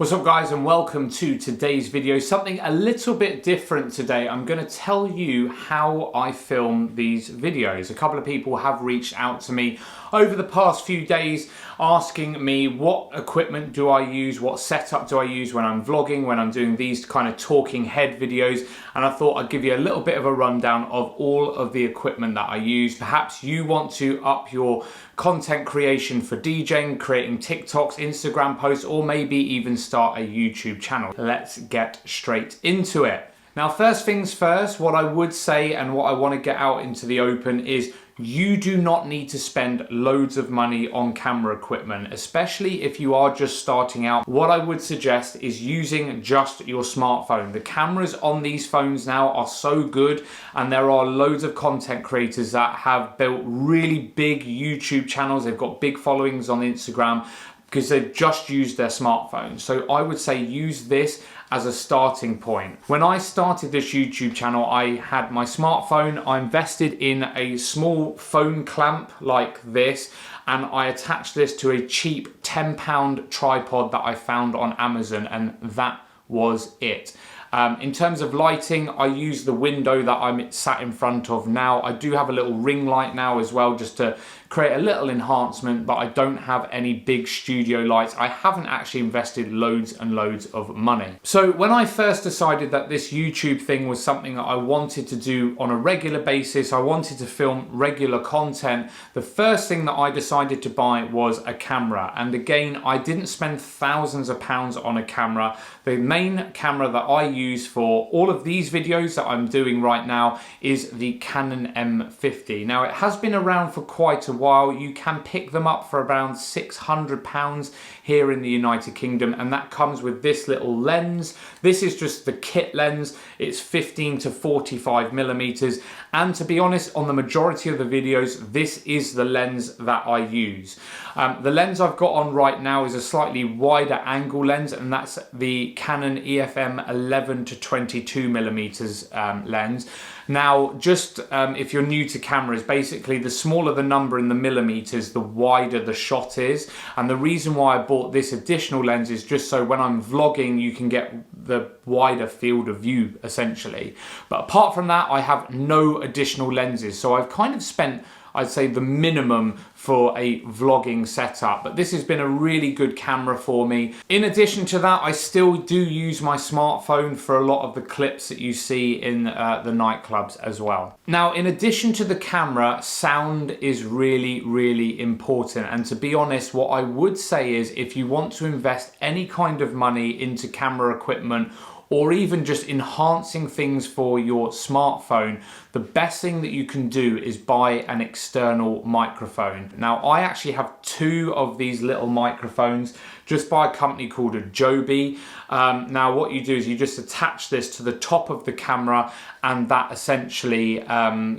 What's up guys, and welcome to today's video. Something a little bit different today. I'm going to tell you how I film these videos. A couple of people have reached out to me over the past few days asking me what equipment do I use, what setup do I use when I'm vlogging, when I'm doing these kind of talking head videos, and I thought I'd give you a little bit of a rundown of all of the equipment that I use. Perhaps you want to up your content creation for DJing, creating TikToks, Instagram posts, or maybe even start a YouTube channel. Let's get straight into it. Now, first things first, what I would say and what I want to get out into the open is you do not need to spend loads of money on camera equipment, especially if you are just starting out. What I would suggest is using just your smartphone. The cameras on these phones now are so good, and there are loads of content creators that have built really big YouTube channels. They've got big followings on Instagram because they've just used their smartphone. So I would say use this as a starting point. When I started this YouTube channel, I had my smartphone. I invested in a small phone clamp like this, and I attached this to a cheap £10 tripod that I found on Amazon, and that was it. In terms of lighting, I use the window that I'm sat in front of now. I do have a little ring light now as well, just to create a little enhancement, but I don't have any big studio lights. I haven't actually invested loads and loads of money. So when I first decided that this YouTube thing was something that I wanted to do on a regular basis, I wanted to film regular content, the first thing that I decided to buy was a camera. And again, I didn't spend thousands of pounds on a camera. The main camera that I use for all of these videos that I'm doing right now is the Canon M50. Now, it has been around for quite a while. You can pick them up for around £600 here in the United Kingdom, and that comes with this little lens. This is just the kit lens. It's 15 to 45 millimeters, and to be honest, on the majority of the videos, this is the lens that I use. The lens I've got on right now is a slightly wider angle lens, and that's the Canon EFM 11 to 22 millimeters lens. Now, just if you're new to cameras, basically the smaller the number in the millimeters, the wider the shot is. And the reason why I bought this additional lens is just so when I'm vlogging, you can get the wider field of view, essentially. But apart from that, I have no additional lenses. So I've kind of spent, I'd say, the minimum for a vlogging setup, but this has been a really good camera for me. In addition to that, I still do use my smartphone for a lot of the clips that you see in the nightclubs as well. Now, in addition to the camera, sound is really, really important. And to be honest, what I would say is if you want to invest any kind of money into camera equipment, or even just enhancing things for your smartphone, the best thing that you can do is buy an external microphone. Now, I actually have two of these little microphones just by a company called Joby. Now, what you do is you just attach this to the top of the camera, and that essentially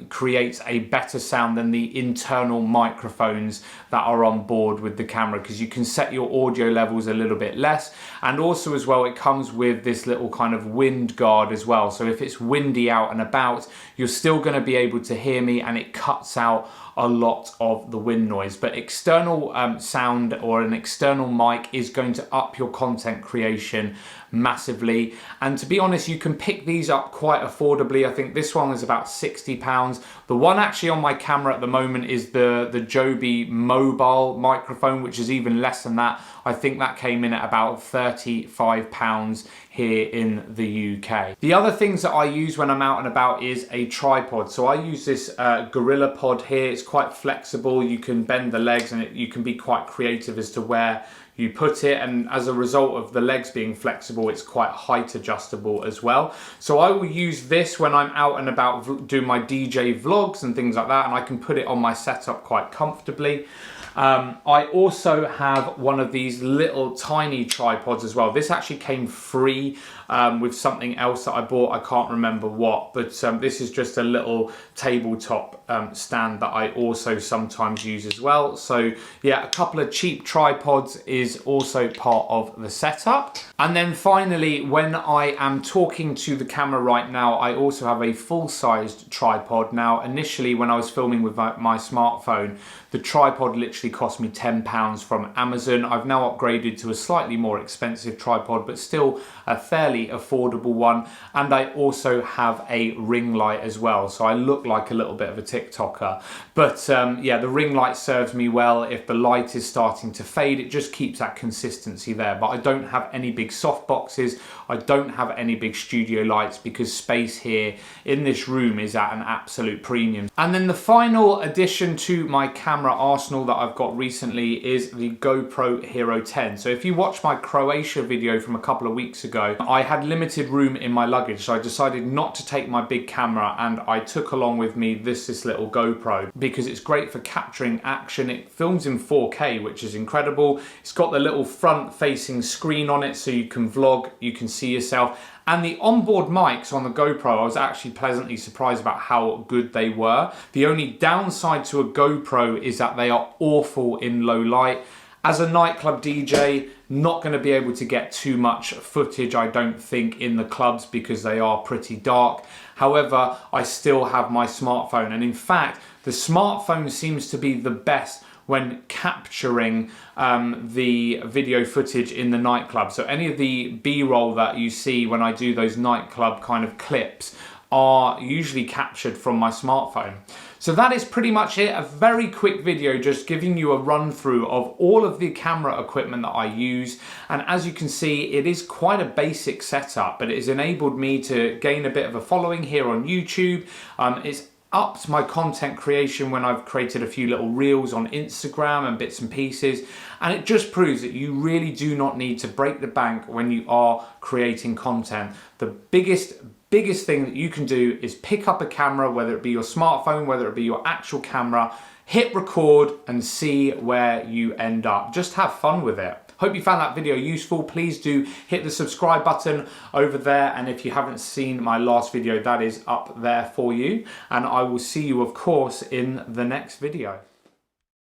creates a better sound than the internal microphones that are on board with the camera, because you can set your audio levels a little bit less. And also as well, it comes with this little kind of wind guard as well. So if it's windy out and about, you're still going to be able to hear me, and it cuts out a lot of the wind noise. But external sound or an external mic is going to up your content creation massively. And to be honest, you can pick these up quite affordably. I think this one is about £60. The one actually on my camera at the moment is the Joby mobile microphone, which is even less than that. I think that came in at about £35 here in the UK. The other things that I use when I'm out and about is a tripod. So I use this Gorilla Pod here. It's quite flexible. You can bend the legs, and you can be quite creative as to where you put it, and as a result of the legs being flexible, it's quite height adjustable as well. So I will use this when I'm out and about doing my DJ vlogs and things like that, and I can put it on my setup quite comfortably. I also have one of these little tiny tripods as well. This actually came free with something else that I bought. I can't remember what, but this is just a little tabletop stand that I also sometimes use as well. So yeah, a couple of cheap tripods is also part of the setup. And then finally, when I am talking to the camera right now, I also have a full-sized tripod. Now, initially when I was filming with my smartphone, the tripod literally literally cost me £10 from Amazon. I've now upgraded to a slightly more expensive tripod, but still a fairly affordable one. And I also have a ring light as well, so I look like a little bit of a TikToker. But yeah, the ring light serves me well. If the light is starting to fade, it just keeps that consistency there. But I don't have any big soft boxes. I don't have any big studio lights because space here in this room is at an absolute premium. And then the final addition to my camera arsenal that I've got recently is the GoPro Hero 10. So if you watch my Croatia video from a couple of weeks ago, I had limited room in my luggage, so I decided not to take my big camera, and I took along with me this little GoPro because it's great for capturing action. It films in 4K, which is incredible. It's got the little front facing screen on it so you can vlog, you can see yourself. And the onboard mics on the GoPro, I was actually pleasantly surprised about how good they were. The only downside to a GoPro is that they are awful in low light. As a nightclub DJ, not going to be able to get too much footage, I don't think, in the clubs because they are pretty dark. However, I still have my smartphone, and in fact, the smartphone seems to be the best when capturing the video footage in the nightclub. So any of the B-roll that you see when I do those nightclub kind of clips are usually captured from my smartphone. So that is pretty much it. A very quick video just giving you a run through of all of the camera equipment that I use. And as you can see, it is quite a basic setup, but it has enabled me to gain a bit of a following here on YouTube. It's upped my content creation when I've created a few little reels on Instagram and bits and pieces, and it just proves that you really do not need to break the bank when you are creating content. The biggest thing that you can do is pick up a camera, whether it be your smartphone, whether it be your actual camera, hit record and see where you end up. Just have fun with it. Hope you found that video useful. Please do hit the subscribe button over there, and if you haven't seen my last video, that is up there for you, and I will see you of course in the next video.